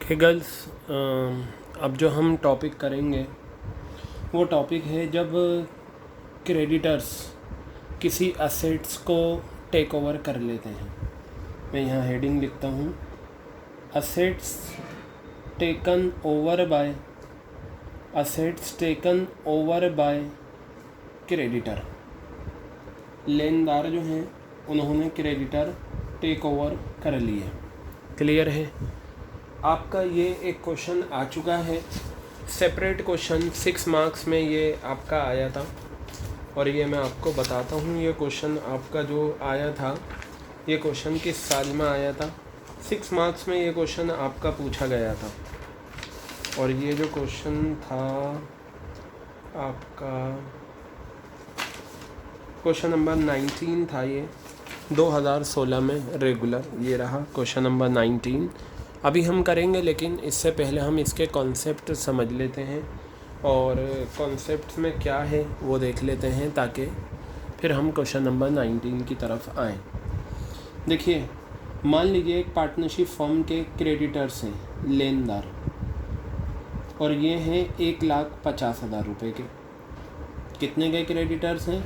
Okay girls, अब जो हम टॉपिक करेंगे वो टॉपिक है जब क्रेडिटर्स किसी असेट्स को टेक ओवर कर लेते हैं। मैं यहाँ हेडिंग लिखता हूँ, assets taken over by creditor. लेनदार जो हैं उन्होंने क्रेडिटर टेक ओवर कर लिए। क्लियर है? आपका ये एक क्वेश्चन आ चुका है, सेपरेट क्वेश्चन 6 मार्क्स में ये आपका आया था। और ये मैं आपको बताता हूँ, ये क्वेश्चन आपका जो आया था, ये क्वेश्चन किस साल में आया था। 6 मार्क्स में ये क्वेश्चन आपका पूछा गया था। और ये जो क्वेश्चन था आपका क्वेश्चन नंबर 19 था, ये 2016 में रेगुलर, ये रहा क्वेश्चन नंबर 19। अभी हम करेंगे, लेकिन इससे पहले हम इसके कॉन्सेप्ट समझ लेते हैं और कॉन्सेप्ट में क्या है वो देख लेते हैं, ताकि फिर हम क्वेश्चन नंबर 19 की तरफ आएँ। देखिए, मान लीजिए एक पार्टनरशिप फर्म के क्रेडिटर्स हैं, लेनदार, और ये हैं 1,50,000 रुपये के। कितने के क्रेडिटर्स हैं?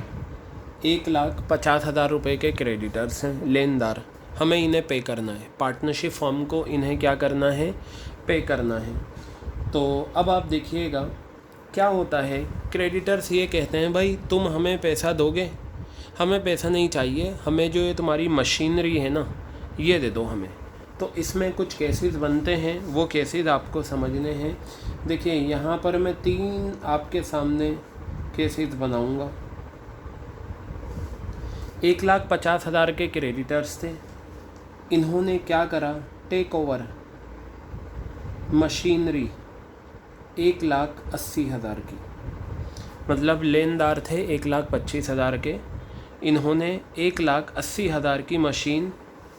1,50,000 रुपये के क्रेडिटर्स हैं, लेनदार। हमें इन्हें पे करना है, पार्टनरशिप फर्म को इन्हें क्या करना है? पे करना है। तो अब आप देखिएगा क्या होता है, क्रेडिटर्स ये कहते हैं भाई तुम हमें पैसा दोगे, हमें पैसा नहीं चाहिए, हमें जो ये तुम्हारी मशीनरी है ना ये दे दो हमें। तो इसमें कुछ केसेस बनते हैं, वो केसेस आपको समझने हैं। देखिए यहाँ पर मैं 3 आपके सामने केसेस बनाऊंगा। 1,50,000 के क्रेडिटर्स थे, इन्होंने क्या करा? टेक ओवर मशीनरी 1,80,000 की। मतलब लेनदार थे 1,25,000 के, इन्होंने 1,80,000 की मशीन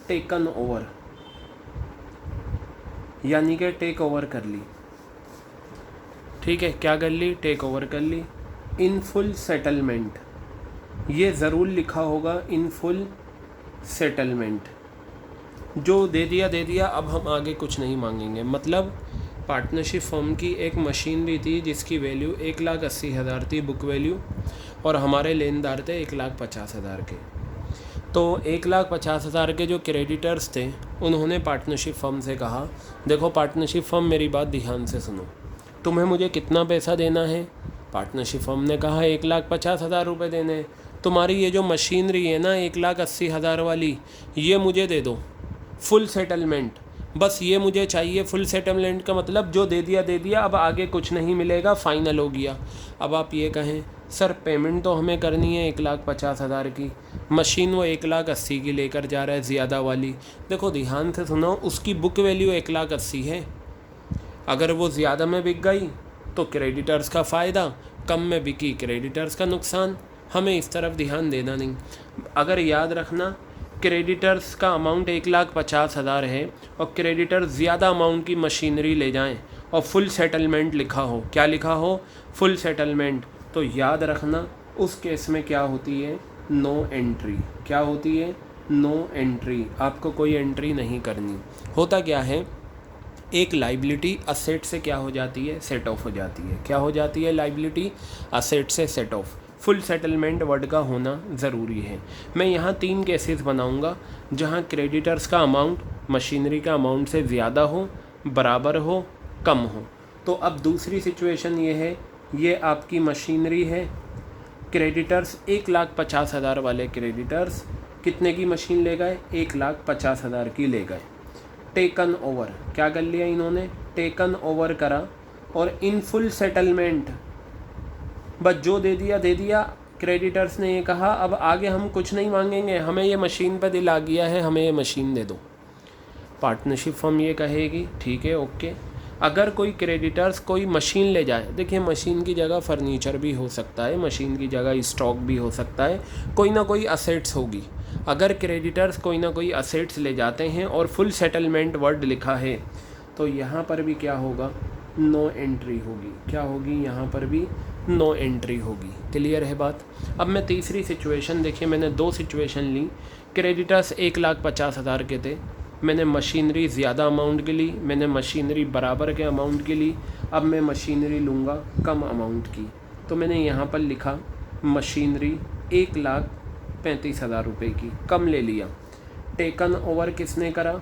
टेकन ओवर, यानी कि टेक ओवर कर ली। ठीक है, क्या कर ली? टेक ओवर कर ली। इन फुल सेटलमेंट, ये ज़रूर लिखा होगा इन फुल सेटलमेंट। जो दे दिया, अब हम आगे कुछ नहीं मांगेंगे। मतलब पार्टनरशिप फर्म की एक मशीनरी थी जिसकी वैल्यू 1,80,000 थी बुक वैल्यू, और हमारे लेनदार थे 1,50,000 के। तो 1,50,000 के जो क्रेडिटर्स थे उन्होंने पार्टनरशिप फर्म से कहा, देखो पार्टनरशिप फर्म मेरी बात ध्यान से सुनो, तुम्हें मुझे कितना पैसा देना है? पार्टनरशिप फर्म ने कहा 1,50,000 रुपये देने हैं। तुम्हारी ये जो मशीनरी है ना 1,80,000 वाली, ये मुझे दे दो फुल सेटलमेंट, बस ये मुझे चाहिए। फुल सेटलमेंट का मतलब जो दे दिया, अब आगे कुछ नहीं मिलेगा, फाइनल हो गया। अब आप ये कहें सर पेमेंट तो हमें करनी है 1,50,000 की, मशीन वो 1,80,000 की लेकर जा रहा है, ज़्यादा वाली। देखो ध्यान से सुनो, उसकी बुक वैल्यू 1,80,000 है। अगर वो ज़्यादा में बिक गई तो क्रेडिटर्स का फ़ायदा, कम में बिकी क्रेडिटर्स का नुकसान। हमें इस तरफ ध्यान देना नहीं। अगर याद रखना, क्रेडिटर्स का अमाउंट 1,50,000 है और क्रेडिटर ज़्यादा अमाउंट की मशीनरी ले जाएं और फुल सेटलमेंट लिखा हो, क्या लिखा हो? Full settlement. तो याद रखना उस केस में क्या होती है? No entry. क्या होती है? No entry. आपको कोई एंट्री नहीं करनी। होता क्या है, एक लाइबिलिटी असेट से क्या हो जाती है? सेट ऑफ हो जाती है। क्या हो जाती है? लाइबिलिटी असेट से set of. Full settlement word का होना ज़रूरी है। मैं यहाँ 3 केसेस बनाऊँगा जहाँ क्रेडिटर्स का अमाउंट मशीनरी का अमाउंट से ज़्यादा हो, बराबर हो, कम हो। तो अब दूसरी सिचुएशन ये है, ये आपकी मशीनरी है, क्रेडिटर्स 1,50,000 वाले क्रेडिटर्स कितने की मशीन ले गए? 1,50,000 की ले गए। टेकन ओवर, क्या कर लिया इन्होंने? टेकन ओवर करा, और इन फुल सेटलमेंट, बस जो दे दिया। क्रेडिटर्स ने ये कहा अब आगे हम कुछ नहीं मांगेंगे, हमें ये मशीन पर दिल आ गया है, हमें ये मशीन दे दो। पार्टनरशिप फर्म ये कहेगी ठीक है, ओके। अगर कोई क्रेडिटर्स कोई मशीन ले जाए, देखिए मशीन की जगह फर्नीचर भी हो सकता है, मशीन की जगह स्टॉक भी हो सकता है, कोई ना कोई असेट्स होगी। अगर क्रेडिटर्स कोई ना कोई असेट्स ले जाते हैं और फुल सेटलमेंट वर्ड लिखा है, तो यहाँ पर भी क्या होगा? नो एंट्री होगी। क्या होगी? यहाँ पर भी नो एंट्री होगी। क्लियर है बात? अब मैं तीसरी सिचुएशन, देखिए मैंने 2 सिचुएशन ली। क्रेडिटर्स 1,50,000 के थे, मैंने मशीनरी ज़्यादा अमाउंट की ली, मैंने मशीनरी बराबर के अमाउंट की ली, अब मैं मशीनरी लूँगा कम अमाउंट की। तो मैंने यहाँ पर लिखा मशीनरी 1,35,000 रुपये की कम ले लिया। टेकन ओवर किसने करा?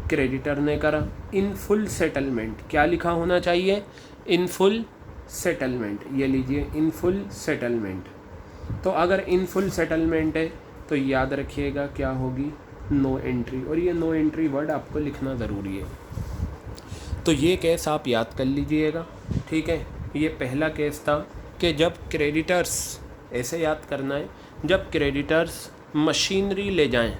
क्रेडिटर ने करा। इन फुल सेटलमेंट क्या लिखा होना चाहिए? In full settlement. ये लीजिए इन फुल सेटलमेंट। तो अगर इन फुल सेटलमेंट है तो याद रखिएगा क्या होगी? No entry. और ये नो एंट्री वर्ड आपको लिखना ज़रूरी है। तो ये केस आप याद कर लीजिएगा, ठीक है। ये पहला केस था कि जब क्रेडिटर्स, ऐसे याद करना है, जब क्रेडिटर्स मशीनरी ले जाएं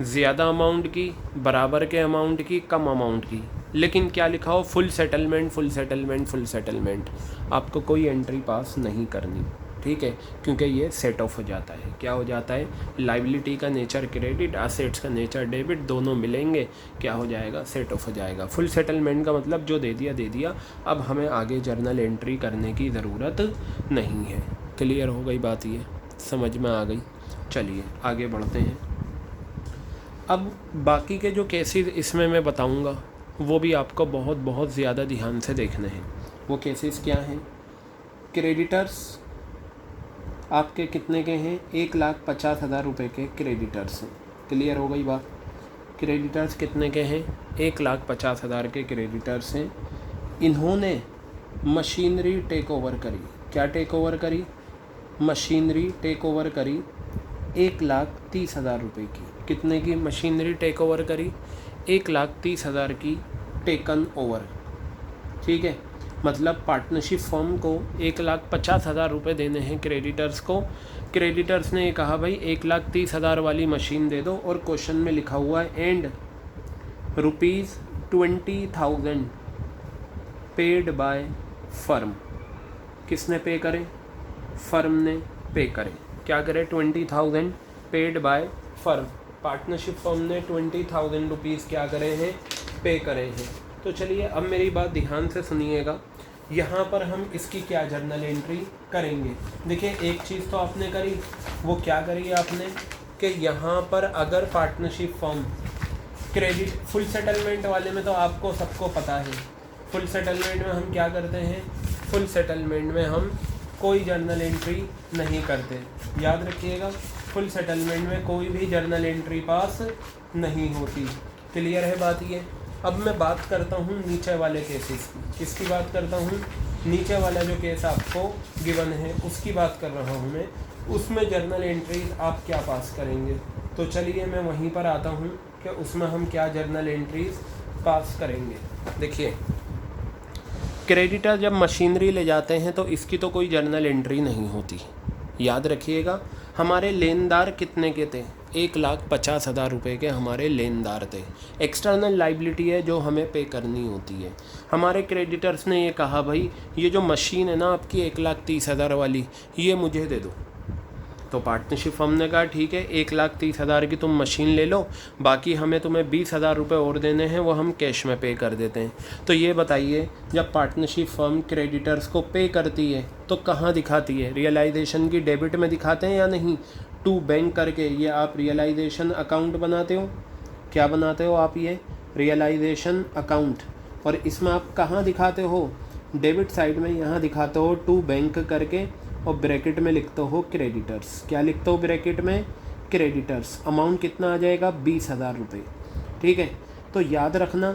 ज़्यादा अमाउंट की, बराबर के अमाउंट की, कम अमाउंट की, लेकिन क्या लिखा हो? Full settlement, full settlement, full settlement. आपको कोई एंट्री पास नहीं करनी, ठीक है, क्योंकि ये सेट ऑफ हो जाता है। क्या हो जाता है? लाइबिलिटी का नेचर क्रेडिट, असेट्स का नेचर डेबिट, दोनों मिलेंगे, क्या हो जाएगा? सेट ऑफ हो जाएगा। फुल सेटलमेंट का मतलब जो दे दिया दे दिया, अब हमें आगे जर्नल एंट्री करने की ज़रूरत नहीं है। क्लियर हो गई बात? ये समझ में आ गई? चलिए आगे बढ़ते हैं। अब बाकी के जो केसेस इसमें मैं बताऊंगा वो भी आपको बहुत बहुत ज़्यादा ध्यान से देखने हैं। वो केसेस क्या हैं? क्रेडिटर्स आपके कितने के हैं? 1,50,000 रुपये के क्रेडिटर्स हैं। क्लियर हो गई बात? क्रेडिटर्स कितने के हैं? 1,50,000 के क्रेडिटर्स हैं। इन्होंने मशीनरी टेक ओवर करी। क्या टेक ओवर करी? मशीनरी टेक ओवर करी 1,30,000 रुपये की। कितने की मशीनरी टेक ओवर करी? 1,30,000 की टेकन ओवर, ठीक है। मतलब पार्टनरशिप फर्म को 1,50,000 रुपये देने हैं क्रेडिटर्स को। क्रेडिटर्स ने ये कहा भाई 1,30,000 वाली मशीन दे दो, और क्वेश्चन में लिखा हुआ है एंड ₹20,000 पेड बाय फर्म। किसने पे करे? फर्म ने पे करे। क्या करे? 20,000 paid by firm. Partnership firm ने 20,000 रुपीज़ क्या करे हैं? पे करे हैं। तो चलिए अब मेरी बात ध्यान से सुनिएगा। यहाँ पर हम इसकी क्या जर्नल एंट्री करेंगे? देखिए एक चीज़ तो आपने करी, वो क्या करी आपने कि यहाँ पर अगर partnership firm credit, full settlement वाले में तो आपको सबको पता है, फुल सेटलमेंट में हम क्या करते हैं? फुल सेटलमेंट में हम कोई जर्नल एंट्री नहीं करते। याद रखिएगा, फुल सेटलमेंट में कोई भी जर्नल एंट्री पास नहीं होती। क्लियर है बात ये? अब मैं बात करता हूँ नीचे वाले केसेस की। किसकी बात करता हूँ? नीचे वाला जो केस आपको गिवन है उसकी बात कर रहा हूँ मैं। उसमें जर्नल एंट्रीज आप क्या पास करेंगे? तो चलिए मैं वहीं पर आता हूँ कि उसमें हम क्या जर्नल एंट्रीज पास करेंगे। देखिए क्रेडिटर जब मशीनरी ले जाते हैं तो इसकी तो कोई जर्नल एंट्री नहीं होती। याद रखिएगा, हमारे लेनदार कितने के थे? 1,50,000 रुपये के हमारे लेनदार थे। एक्सटर्नल लाइबिलिटी है जो हमें पे करनी होती है। हमारे क्रेडिटर्स ने ये कहा भाई ये जो मशीन है ना आपकी 1,30,000 वाली, ये मुझे दे दो। तो पार्टनरशिप फर्म ने कहा ठीक है 1,30,000 की तुम मशीन ले लो, बाकी हमें तुम्हें 20,000 रुपये और देने हैं, वो हम कैश में पे कर देते हैं। तो ये बताइए जब पार्टनरशिप फर्म क्रेडिटर्स को पे करती है तो कहाँ दिखाती है? रियलाइजेशन की डेबिट में दिखाते हैं या नहीं? टू बैंक करके ये आप रियलाइजेशन अकाउंट बनाते हो। क्या बनाते हो आप? ये रियलाइजेशन अकाउंट। और इसमें आप कहाँ दिखाते हो? डेबिट साइड में यहाँ दिखाते हो टू बैंक करके, और ब्रैकेट में लिखते हो क्रेडिटर्स। क्या लिखते हो ब्रैकेट में? क्रेडिटर्स। अमाउंट कितना आ जाएगा? 20,000 रुपये, ठीक है। तो याद रखना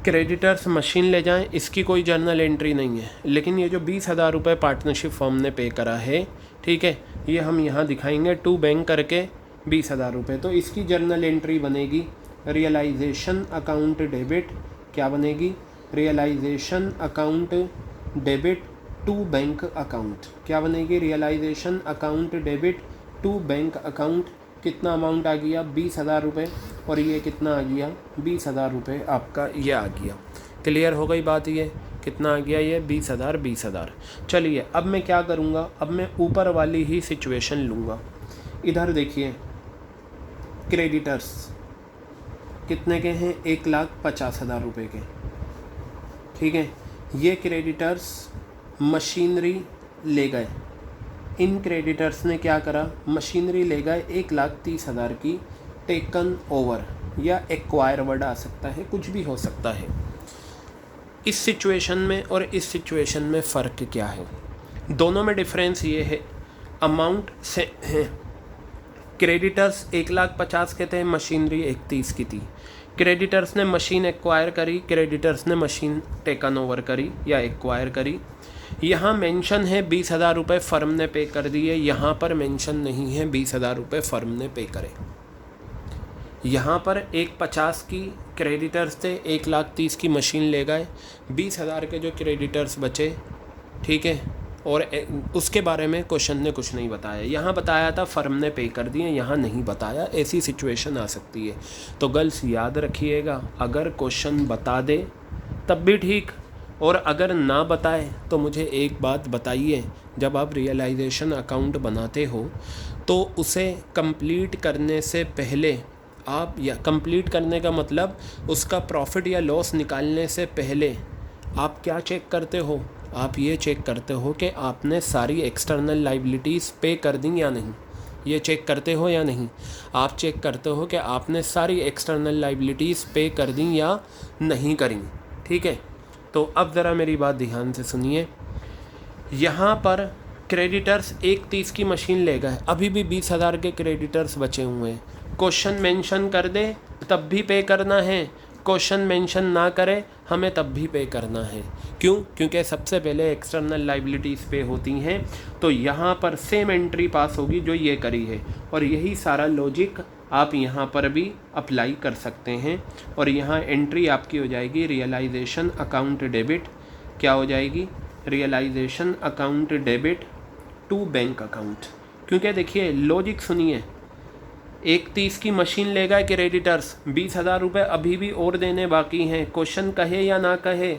क्रेडिटर्स मशीन ले जाएं इसकी कोई जर्नल एंट्री नहीं है, लेकिन ये जो 20,000 रुपये पार्टनरशिप फर्म ने पे करा है, ठीक है, ये हम यहाँ दिखाएंगे टू बैंक करके 20,000 रुपये। तो इसकी जर्नल एंट्री बनेगी रियलाइजेशन अकाउंट डेबिट। क्या बनेगी? Realisation account debit to bank account. क्या बनेगी? Realisation account debit to bank account. कितना अमाउंट आ गया? 20,000 रुपये। और ये कितना आ गया? 20,000 रुपये आपका ये आ गया। क्लियर हो गई बात? ये कितना आ गया? ये 20,000 20,000। चलिए अब मैं क्या करूँगा? अब मैं ऊपर वाली ही सिचुएशन लूँगा। इधर देखिए क्रेडिटर्स कितने के हैं? 1,50,000 रुपये के, ठीक है। ये क्रेडिटर्स मशीनरी ले गए। इन क्रेडिटर्स ने क्या करा? मशीनरी ले गए 1,30,000 की टेकन ओवर। या एक्वायर वर्ड आ सकता है, कुछ भी हो सकता है। इस सिचुएशन में और इस सिचुएशन में फ़र्क क्या है? दोनों में डिफरेंस ये है, अमाउंट से है। क्रेडिटर्स 1,50,000 के थे, मशीनरी 31 की थी। क्रेडिटर्स ने मशीन एक्वायर करी, क्रेडिटर्स ने मशीन टेकन ओवर करी या एक्वायर करी। यहाँ मेंशन है 20,000 रुपये फर्म ने पे कर दिए, यहाँ पर मेंशन नहीं है 20,000 रुपये फर्म ने पे करे। यहाँ पर 1,50,000 की क्रेडिटर्स थे, 1,30,000 की मशीन ले गए, 20,000 के जो क्रेडिटर्स बचे, ठीक है, और उसके बारे में क्वेश्चन ने कुछ नहीं बताया। यहाँ बताया था फर्म ने पे कर दिए, यहाँ नहीं बताया। ऐसी सिचुएशन आ सकती है। तो गर्ल्स याद रखिएगा, अगर क्वेश्चन बता दे तब भी ठीक, और अगर ना बताए तो मुझे एक बात बताइए, जब आप रियलाइजेशन अकाउंट बनाते हो तो उसे कंप्लीट करने से पहले आप, या कंप्लीट करने का मतलब उसका प्रॉफिट या लॉस निकालने से पहले आप क्या चेक करते हो? आप ये चेक करते हो कि आपने सारी एक्सटर्नल लाइबिलिटीज़ पे कर दी या नहीं। ये चेक करते हो या नहीं? आप चेक करते हो कि आपने सारी एक्सटर्नल लाइबिलिटीज़ पे कर दी या नहीं करी, ठीक है। तो अब ज़रा मेरी बात ध्यान से सुनिए। यहाँ पर क्रेडिटर्स 1,30,000 की मशीन ले गए, अभी भी 20,000 के क्रेडिटर्स बचे हुए हैं। क्वेश्चन मेंशन कर दे तब भी पे करना है, क्वेश्चन मेंशन ना करे हमें तब भी पे करना है। क्यों? क्योंकि सबसे पहले एक्सटर्नल लाइबिलिटीज़ पे होती हैं। तो यहाँ पर सेम एंट्री पास होगी जो ये करी है, और यही सारा लॉजिक आप यहाँ पर भी अप्लाई कर सकते हैं। और यहाँ एंट्री आपकी हो जाएगी रियलाइजेशन अकाउंट डेबिट। क्या हो जाएगी? Realisation account debit to bank account. क्योंकि देखिए लॉजिक सुनिए, 1,30,000 की मशीन ले गए क्रेडिटर्स, 20,000 रुपये अभी भी और देने बाकी हैं। क्वेश्चन कहे या ना कहे,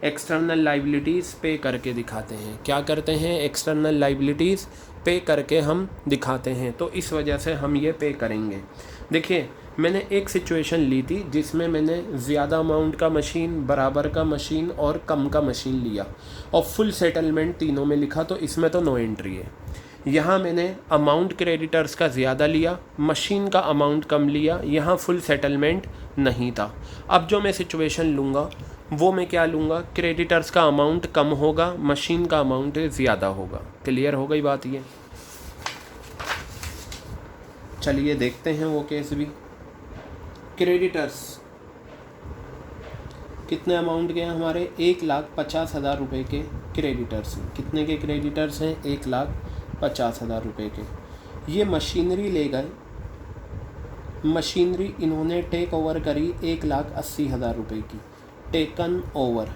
एक्सटर्नल लाइबिलिटीज़ पे करके दिखाते हैं। क्या करते हैं? एक्सटर्नल लाइबिलिटीज़ पे करके हम दिखाते हैं। तो इस वजह से हम ये पे करेंगे। देखिए मैंने एक सिचुएशन ली थी जिसमें मैंने ज़्यादा अमाउंट का मशीन, बराबर का मशीन और कम का मशीन लिया, और फुल सेटलमेंट तीनों में लिखा, तो इसमें तो नो एंट्री है। यहाँ मैंने अमाउंट क्रेडिटर्स का ज़्यादा लिया, मशीन का अमाउंट कम लिया, यहाँ फुल सेटलमेंट नहीं था। अब जो मैं सिचुएशन लूँगा वो मैं क्या लूँगा? क्रेडिटर्स का अमाउंट कम होगा, मशीन का अमाउंट ज़्यादा होगा। क्लियर हो गई बात ये? चलिए देखते हैं वो केस भी। क्रेडिटर्स कितने अमाउंट के हैं हमारे? 1,50,000 रुपये के क्रेडिटर्स हैं। कितने के क्रेडिटर्स हैं? 1,50,000 रुपये के। ये मशीनरी ले गए, मशीनरी इन्होंने टेक ओवर करी 1,80,000 रुपये की, टेकन ओवर,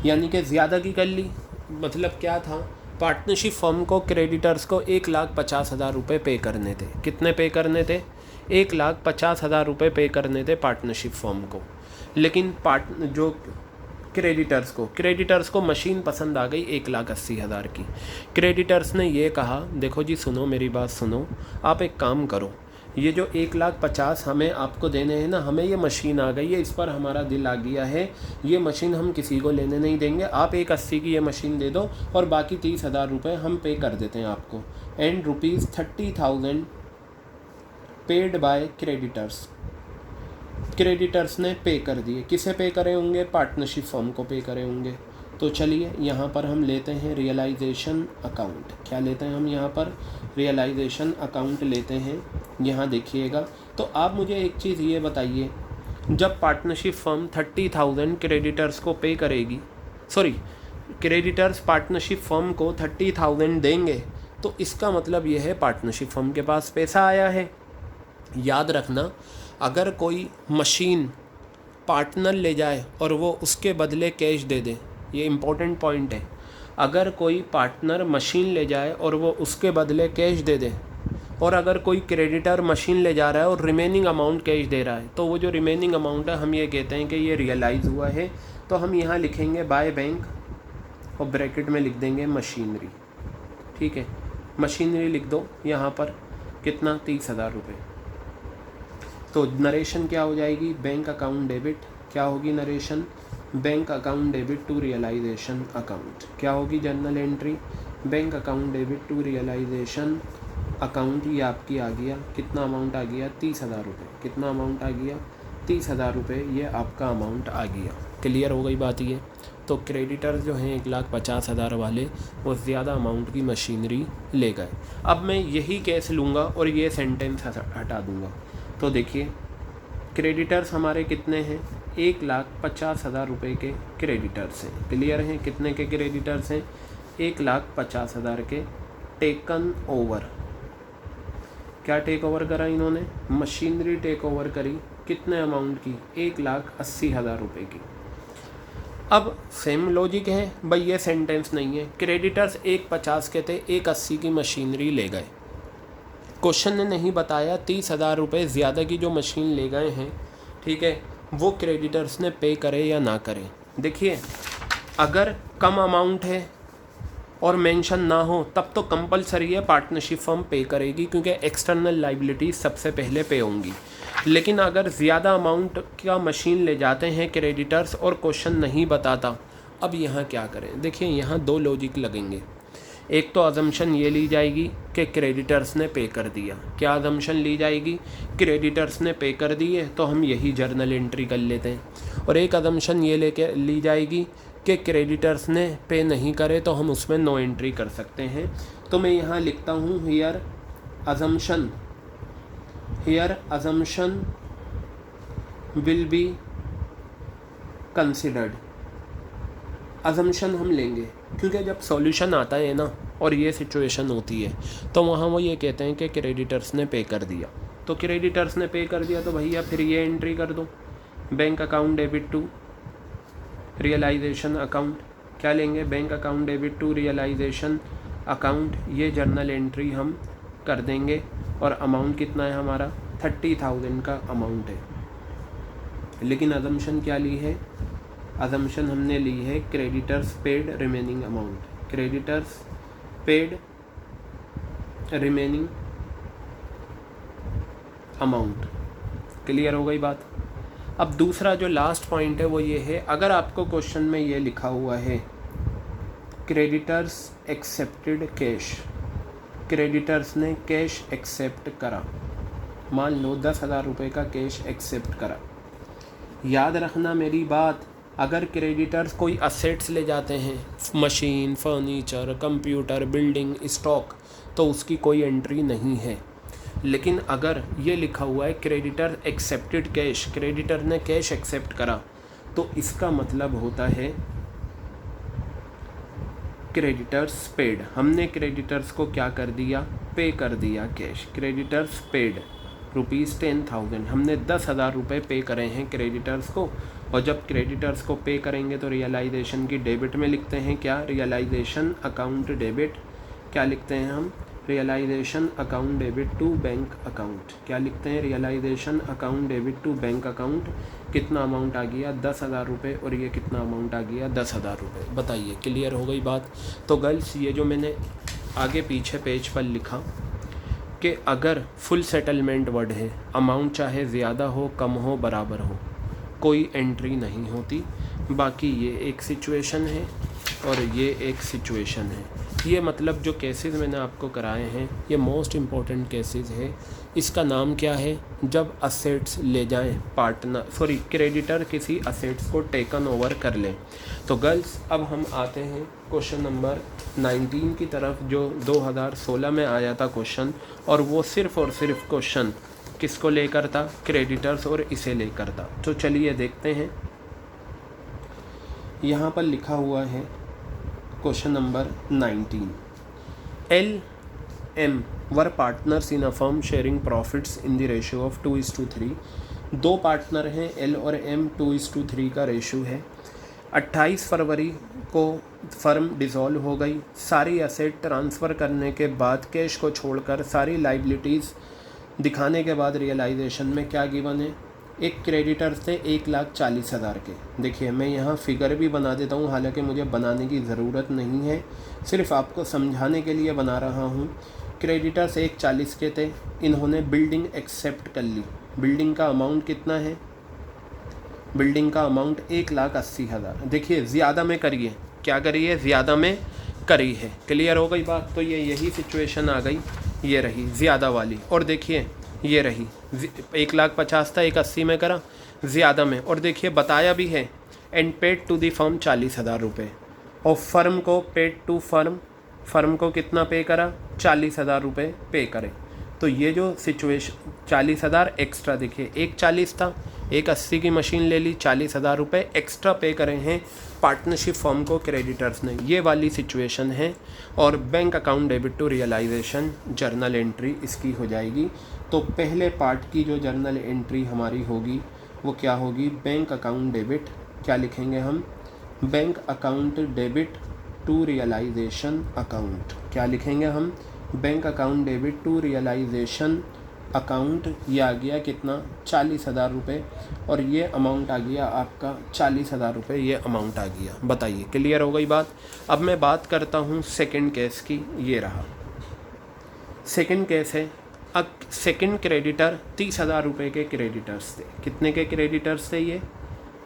यानी कि ज़्यादा की कर ली। मतलब क्या था? पार्टनरशिप फर्म को क्रेडिटर्स को 1,50,000 रुपये पे करने थे। कितने पे करने थे? 1,50,000 रुपये पे करने थे पार्टनरशिप फर्म को। लेकिन जो क्रेडिटर्स को मशीन पसंद आ गई 1,80,000 की। क्रेडिटर्स ने ये कहा, देखो जी सुनो, मेरी बात सुनो, आप एक काम करो, ये जो 1,50,000 हमें आपको देने हैं ना, हमें ये मशीन आ गई है, इस पर हमारा दिल आ गया है, ये मशीन हम किसी को लेने नहीं देंगे, आप 1,80,000 की ये मशीन दे दो और बाकी 30,000 रुपये हम पे कर देते हैं आपको। And ₹30,000 paid by creditors. Creditors ने पे कर दिए। किसे पे करे होंगे? पार्टनरशिप फर्म को पे करे होंगे। तो चलिए यहाँ पर हम लेते हैं रियलाइजेशन अकाउंट। क्या लेते हैं हम यहाँ पर? रियलाइजेशन अकाउंट लेते हैं। यहाँ देखिएगा, तो आप मुझे एक चीज़ ये बताइए, जब पार्टनरशिप फर्म 30,000 क्रेडिटर्स को पे करेगी, क्रेडिटर्स पार्टनरशिप फर्म को 30,000 देंगे, तो इसका मतलब ये है पार्टनरशिप फर्म के पास पैसा आया है। याद रखना, अगर कोई मशीन पार्टनर ले जाए और वो उसके बदले कैश दे दे, ये इम्पोर्टेंट पॉइंट है। अगर कोई पार्टनर मशीन ले जाए और वो उसके बदले कैश दे दे, और अगर कोई क्रेडिटर मशीन ले जा रहा है और रिमेनिंग अमाउंट कैश दे रहा है, तो वो जो रिमेनिंग अमाउंट है हम ये कहते हैं कि ये रियलाइज़ हुआ है। तो हम यहाँ लिखेंगे बाय बैंक और ब्रैकेट में लिख देंगे मशीनरी। ठीक है, मशीनरी लिख दो यहाँ पर। कितना? 30,000 रुपये। तो नरेशन क्या हो जाएगी? Bank account debit. क्या होगी narration? Bank account debit to realisation account. क्या होगी journal entry? Bank account debit to realisation account ये आपकी आ गया, कितना अमाउंट आ गया 30,000 रुपये, कितना अमाउंट आ गया 30,000 रुपये, ये आपका अमाउंट आ गया। क्लियर हो गई बात ये। तो क्रेडिटर्स जो हैं 1,50,000 वाले वो ज़्यादा अमाउंट की मशीनरी ले गए। अब मैं यही केस लूँगा और ये सेंटेंस हटा दूँगा। तो देखिए क्रेडिटर्स हमारे कितने हैं, 1,50,000 रुपये के क्रेडिटर्स हैं। क्लियर हैं, कितने के क्रेडिटर्स हैं, 1,50,000 के। टेकन ओवर, क्या टेक ओवर करा इन्होंने, मशीनरी टेक ओवर करी, कितने अमाउंट की, 1,80,000 रुपये की। अब सेम लॉजिक है भाई, ये सेंटेंस नहीं है। क्रेडिटर्स 1,50 के थे, 1,80 की मशीनरी ले गए। क्वेश्चन ने नहीं बताया 30,000 रुपये ज़्यादा की जो मशीन ले गए हैं, ठीक है, वो क्रेडिटर्स ने पे करे या ना करे। देखिए अगर कम अमाउंट है और मेंशन ना हो तब तो कंपलसरी है पार्टनरशिप फर्म पे करेगी, क्योंकि एक्सटर्नल लाइबिलिटी सबसे पहले पे होंगी। लेकिन अगर ज़्यादा अमाउंट का मशीन ले जाते हैं क्रेडिटर्स और क्वेश्चन नहीं बताता, अब यहाँ क्या करें। देखिए यहाँ दो लॉजिक लगेंगे। एक तो अजम्पशन ये ली जाएगी कि क्रेडिटर्स ने पे कर दिया। क्या अजम्पशन ली जाएगी, क्रेडिटर्स ने पे कर दिए तो हम यही जर्नल एंट्री कर लेते हैं। और एक अजम्पशन ये लेके ली जाएगी कि क्रेडिटर्स ने पे नहीं करे तो हम उसमें नो एंट्री कर सकते हैं। तो मैं यहाँ लिखता हूँ here assumption will be considered. Assumption हम लेंगे क्योंकि जब सॉल्यूशन आता है ना और ये सिचुएशन होती है तो वहाँ वो ये कहते हैं कि क्रेडिटर्स ने पे कर दिया। तो क्रेडिटर्स ने पे कर दिया तो भैया फिर ये एंट्री कर दो, bank account debit to realisation account. क्या लेंगे, bank account debit to realisation account. ये जर्नल एंट्री हम कर देंगे। और अमाउंट कितना है हमारा, 30,000 का अमाउंट है। लेकिन अजम्पशन क्या ली है, अजम्पशन हमने ली है creditors paid remaining amount, creditors paid remaining amount. Clear हो गई बात। अब दूसरा जो लास्ट पॉइंट है वो ये है, अगर आपको क्वेश्चन में ये लिखा हुआ है क्रेडिटर्स एक्सेप्टेड कैश, क्रेडिटर्स ने कैश एक्सेप्ट करा, मान लो 10,000 रुपये का कैश एक्सेप्ट करा। याद रखना मेरी बात, अगर क्रेडिटर्स कोई असेट्स ले जाते हैं, machine, furniture, computer, building, stock, तो उसकी कोई एंट्री नहीं है। लेकिन अगर ये लिखा हुआ है क्रेडिटर एक्सेप्टेड कैश, क्रेडिटर ने कैश एक्सेप्ट करा, तो इसका मतलब होता है क्रेडिटर्स पेड। हमने क्रेडिटर्स को क्या कर दिया, पे कर दिया कैश। क्रेडिटर्स पेड ₹10,000, हमने 10,000 रुपये पे करे हैं क्रेडिटर्स को। और जब क्रेडिटर्स को पे करेंगे तो रियलाइजेशन की डेबिट में लिखते हैं क्या, रियलाइजेशन अकाउंट डेबिट। क्या लिखते हैं हम, realisation account debit to bank account. क्या लिखते हैं, realisation account debit to bank account. कितना अमाउंट आ गया, 10,000 रुपये, और ये कितना अमाउंट आ गया, 10,000 रुपये। बताइए क्लियर हो गई बात। तो गर्ल्स ये जो मैंने आगे पीछे पेज पर लिखा कि अगर फुल सेटलमेंट वर्ड है, अमाउंट चाहे ज़्यादा हो कम हो बराबर हो, कोई एंट्री नहीं होती। बाकी ये एक सिचुएशन है और ये एक सिचुएशन है। ये मतलब जो केसेस मैंने आपको कराए हैं ये मोस्ट इम्पॉर्टेंट केसेस है। इसका नाम क्या है, जब असेट्स ले जाएं क्रेडिटर किसी असेट्स को टेकन ओवर कर लें। तो गर्ल्स अब हम आते हैं क्वेश्चन नंबर 19 की तरफ, जो 2016 में आया था क्वेश्चन, और वो सिर्फ़ और सिर्फ क्वेश्चन किसको लेकर था, क्रेडिटर्स और इसे लेकर था। तो चलिए देखते हैं। यहाँ पर लिखा हुआ है question number 19, L.M. Were partners in a firm sharing profits in the ratio of 2:3। दो पार्टनर हैं L और M, 2:3 का रेशो है। 28 फरवरी को फर्म डिसॉल्व हो गई। सारी एसेट ट्रांसफ़र करने के बाद, कैश को छोड़कर सारी लाइबिलिटीज़ दिखाने के बाद रियलाइजेशन में क्या गिवन है, एक क्रेडिटर थे 1,40,000 के। देखिए मैं यहाँ फिगर भी बना देता हूँ, हालांकि मुझे बनाने की ज़रूरत नहीं है, सिर्फ आपको समझाने के लिए बना रहा हूँ। क्रेडिटर्स 1,40 के थे, इन्होंने बिल्डिंग एक्सेप्ट कर ली। बिल्डिंग का अमाउंट कितना है, बिल्डिंग का अमाउंट 1,80,000। देखिए ज़्यादा में करिए, क्या करिए, ज़्यादा में करी है। क्लियर हो गई बात। तो ये यही सिचुएशन आ गई ये रही ज़्यादा वाली, और देखिए ये रही 1,50,000 था, 1,80,000 में करा ज़्यादा में, और देखिए बताया भी है and paid to the firm 40,000 रुपये, और फर्म को पेड टू फर्म को कितना पे करा, 40,000 रुपये पे करे। तो ये जो सिचुएशन 40,000 एक्स्ट्रा, देखिए एक 40 था, एक 80 की मशीन ले ली, 40,000 रुपये एक्स्ट्रा पे करे हैं पार्टनरशिप फर्म को क्रेडिटर्स ने, ये वाली सिचुएशन है। और bank account debit to realisation journal entry इसकी हो जाएगी। तो पहले पार्ट की जो जर्नल एंट्री हमारी होगी वो क्या होगी, बैंक अकाउंट डेबिट, क्या लिखेंगे हम, bank account debit to realisation account, क्या लिखेंगे हम, bank account debit to realisation account. ये आ गया कितना, 40,000 रुपये, और ये अमाउंट आ गया आपका 40,000 रुपये, ये अमाउंट आ गया। बताइए क्लियर हो गई बात। अब मैं बात करता हूँ सेकंड केस की, ये रहा सेकंड केस है। अब सेकंड क्रेडिटर 30,000 रुपये के क्रेडिटर्स थे, कितने के क्रेडिटर्स थे, ये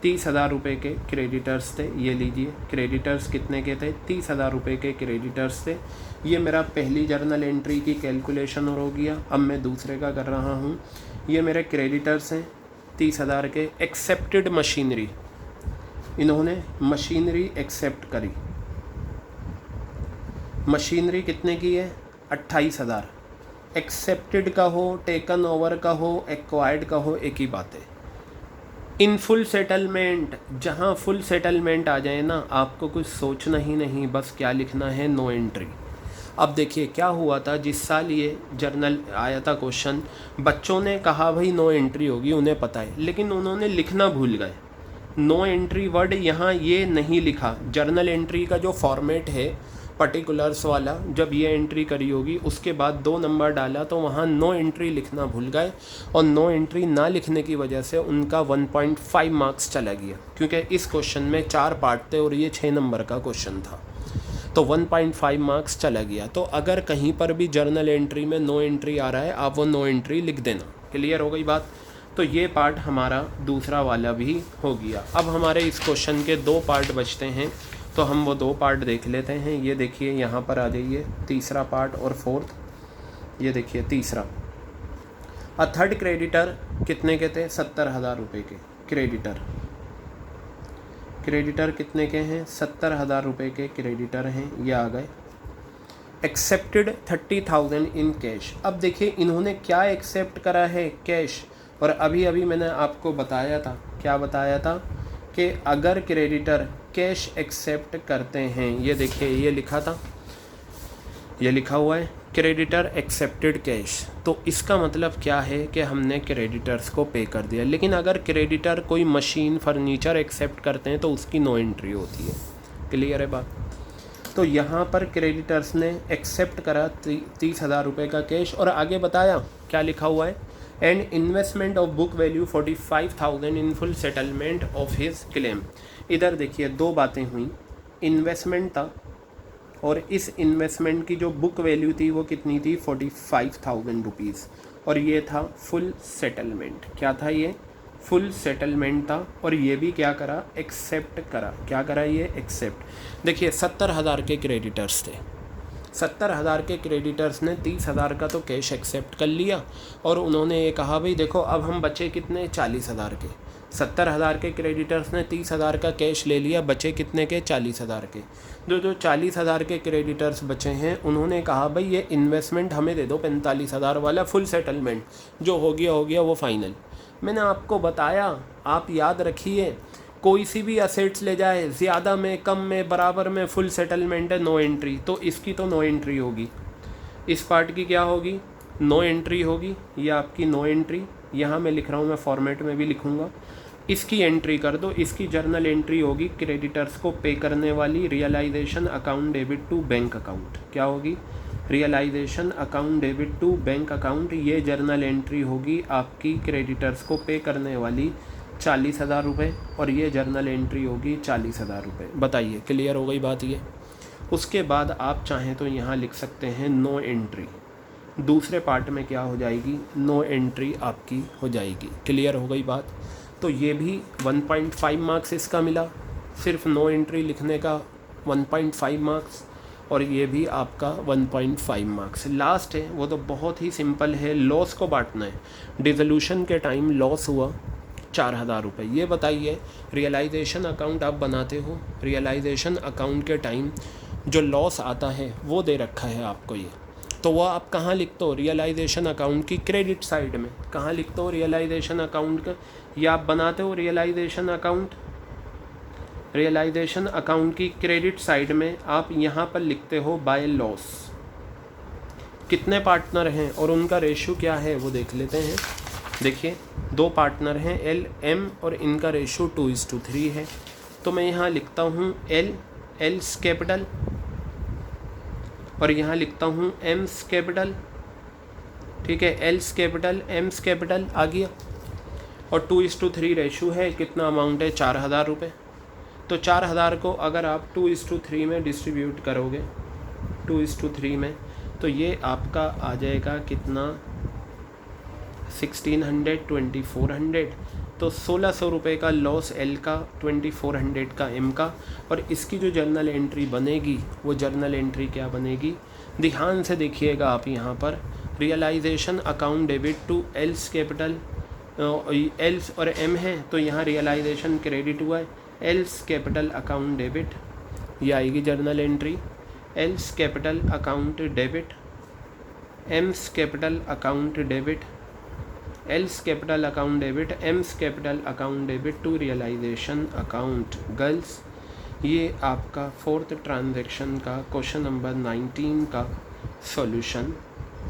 30,000 रुपये के क्रेडिटर्स थे। ये लीजिए क्रेडिटर्स कितने के थे, 30,000 रुपये के क्रेडिटर्स थे। ये मेरा पहली जर्नल एंट्री की कैलकुलेशन हो गया। अब मैं दूसरे का कर रहा हूँ। ये मेरे क्रेडिटर्स हैं 30,000 के, एक्सेप्टेड मशीनरी, इन्होंने मशीनरी एक्सेप्ट करी। मशीनरी कितने की है, 28,000। एक्सेप्टेड का हो, टेकन ओवर का हो, एक्वायर्ड का हो, एक ही बात है। इन फुल सेटलमेंट, जहाँ फुल सेटलमेंट आ जाए ना, आपको कुछ सोचना ही नहीं, बस क्या लिखना है, नो एंट्री। अब देखिए क्या हुआ था, जिस साल ये जर्नल आया था क्वेश्चन, बच्चों ने कहा भाई नो एंट्री होगी, उन्हें पता है, लेकिन उन्होंने लिखना भूल गए। नो एंट्री वर्ड यहाँ ये नहीं लिखा। जर्नल एंट्री का जो फॉर्मेट है पर्टिकुलर्स वाला, जब ये एंट्री करी होगी उसके बाद 2 नंबर डाला, तो वहाँ नो एंट्री लिखना भूल गए, और नो एंट्री ना लिखने की वजह से उनका 1.5 मार्क्स चला गया, क्योंकि इस क्वेश्चन में 4 पार्ट थे और ये 6 नंबर का क्वेश्चन था, तो 1.5 मार्क्स चला गया। तो अगर कहीं पर भी जर्नल एंट्री में नो एंट्री आ रहा है, आप वो नो एंट्री लिख देना। क्लियर हो गई बात। तो ये पार्ट हमारा दूसरा वाला भी हो गया। अब हमारे इस क्वेश्चन के 2 पार्ट बचते हैं, तो हम वो 2 पार्ट देख लेते हैं। ये देखिए यहाँ पर आ जाइए, तीसरा पार्ट और फोर्थ। ये देखिए तीसरा, थर्ड क्रेडिटर कितने के थे, 70,000 रुपये के क्रेडिटर कितने के हैं, 70,000 रुपये के क्रेडिटर हैं, ये आ गए। Accepted 30,000 in cash. अब देखिए इन्होंने क्या एक्सेप्ट करा है, कैश। और अभी अभी मैंने आपको बताया था, क्या बताया था, कि अगर क्रेडिटर कैश एक्सेप्ट करते हैं, ये देखिए ये लिखा था, ये लिखा हुआ है क्रेडिटर एक्सेप्टेड कैश। तो इसका मतलब क्या है कि हमने क्रेडिटर्स को पे कर दिया। लेकिन अगर क्रेडिटर कोई मशीन फर्नीचर एक्सेप्ट करते हैं तो उसकी नो एंट्री होती है। क्लियर है बात। तो यहाँ पर क्रेडिटर्स ने एक्सेप्ट करा 30,000 रुपये का कैश, और आगे बताया क्या लिखा हुआ है, and investment of book value 45,000 in full settlement of his claim. इधर देखिए 2 बातें हुई, इन्वेस्टमेंट था, और इस इन्वेस्टमेंट की जो बुक वैल्यू थी वो कितनी थी, 45,000 रुपीज़, और ये था फुल सेटलमेंट। क्या था ये, फुल सेटलमेंट था। और ये भी क्या करा, एक्सेप्ट करा। क्या करा, ये एक्सेप्ट। देखिए 70,000 के क्रेडिटर्स थे, 70,000 के क्रेडिटर्स ने 30,000 का तो कैश एक्सेप्ट कर लिया, और उन्होंने ये कहा भाई देखो अब हम बचे कितने, 40,000 के। 70,000 के क्रेडिटर्स ने 30,000 का कैश ले लिया, बचे कितने के, 40,000 के। जो 40,000 के क्रेडिटर्स बचे हैं, उन्होंने कहा भाई ये इन्वेस्टमेंट हमें दे दो 45,000 वाला, फुल सेटलमेंट, जो हो गया वो फाइनल। मैंने आपको बताया, आप याद रखिए, कोई सी भी असेट्स ले जाए, ज़्यादा में, कम में, बराबर में, फुल सेटलमेंट है, नो एंट्री। तो इसकी तो नो एंट्री होगी, इस पार्ट की क्या होगी, नो एंट्री होगी। ये आपकी नो एंट्री, यहाँ मैं लिख रहा हूँ, मैं फॉर्मेट में भी लिखूँगा। इसकी एंट्री कर दो, इसकी जर्नल एंट्री होगी क्रेडिटर्स को पे करने वाली, realisation account debit to bank account. क्या होगी, realisation account debit to bank account. ये जर्नल एंट्री होगी आपकी क्रेडिटर्स को पे करने वाली 40,000 रुपये, और ये जर्नल एंट्री होगी 40,000 रुपये। बताइए क्लियर हो गई बात ये। उसके बाद आप चाहें तो यहाँ लिख सकते हैं नो एंट्री। दूसरे पार्ट में क्या हो जाएगी, नो एंट्री आपकी हो जाएगी। क्लियर हो गई बात। तो ये भी 1.5 मार्क्स इसका मिला, सिर्फ नो एंट्री लिखने का 1.5 मार्क्स। और ये भी आपका 1.5 मार्क्स। लास्ट है वो तो बहुत ही सिंपल है, लॉस को बांटना है। डिसोल्यूशन के टाइम लॉस हुआ 4000 रुपये। ये बताइए रियलाइजेशन अकाउंट आप बनाते हो, रियलाइजेशन अकाउंट के टाइम जो लॉस आता है वो दे रखा है आपको ये, तो वो आप कहाँ लिखते हो? रियलाइजेशन अकाउंट की क्रेडिट साइड में। कहाँ लिखते हो रियलाइजेशन अकाउंट का? या आप बनाते हो रियलाइजेशन अकाउंट, रियलाइजेशन अकाउंट की क्रेडिट साइड में आप यहाँ पर लिखते हो बाय लॉस। कितने पार्टनर हैं और उनका रेशियो क्या है वो देख लेते हैं। देखिए 2 पार्टनर हैं एल एम और इनका रेशियो 2:3 है। तो मैं यहाँ लिखता हूँ एल्स कैपिटल और यहाँ लिखता हूँ एम्स कैपिटल। ठीक है, एल्स कैपिटल एम्स कैपिटल आ गया और 2:3 रेशियो है। कितना अमाउंट है? 4000 रुपये। तो 4000 को अगर आप 2:3 में डिस्ट्रीब्यूट करोगे 2:3 में, तो ये आपका आ जाएगा कितना? 1600 2400। तो 1600 रुपये का लॉस एल का, 2400 का एम का। और इसकी जो जर्नल एंट्री बनेगी वो जर्नल एंट्री क्या बनेगी? ध्यान से देखिएगा आप यहाँ पर, realisation account debit to L's capital, L's और एम है तो यहाँ रियलाइजेशन क्रेडिट हुआ है, एल्स कैपिटल अकाउंट डेबिट, ये आएगी journal entry. L's capital account debit, M's capital account debit, L's capital account debit, M's capital account debit to realisation account girls. ये आपका 4th ट्रांजैक्शन का क्वेश्चन नंबर 19 का solution.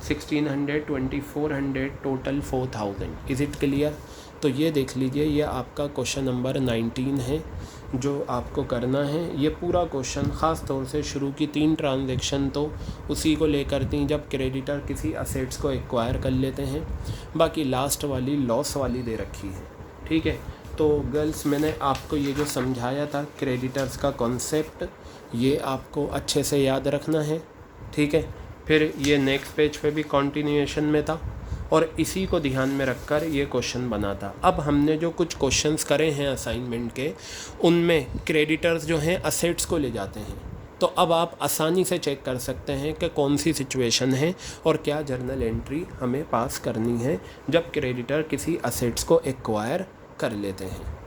1600 2400 total 4000। Is it clear? तो ये देख लीजिए, ये आपका क्वेश्चन नंबर 19 है जो आपको करना है। ये पूरा क्वेश्चन ख़ास तौर से शुरू की 3 ट्रांजैक्शन तो उसी को लेकर थी जब क्रेडिटर किसी असेट्स को एक्वायर कर लेते हैं, बाकी लास्ट वाली लॉस वाली दे रखी है। ठीक है, तो गर्ल्स मैंने आपको ये जो समझाया था क्रेडिटर्स का कॉन्सेप्ट, ये आपको अच्छे से याद रखना है। ठीक है, फिर ये नेक्स्ट पेज पे भी कंटिन्यूएशन में था और इसी को ध्यान में रखकर ये क्वेश्चन बना था। अब हमने जो कुछ क्वेश्चंस करे हैं असाइनमेंट के, उनमें क्रेडिटर्स जो हैं असेट्स को ले जाते हैं। तो अब आप आसानी से चेक कर सकते हैं कि कौन सी सिचुएशन है और क्या जर्नल एंट्री हमें पास करनी है जब क्रेडिटर किसी असेट्स को एक्वायर कर लेते हैं।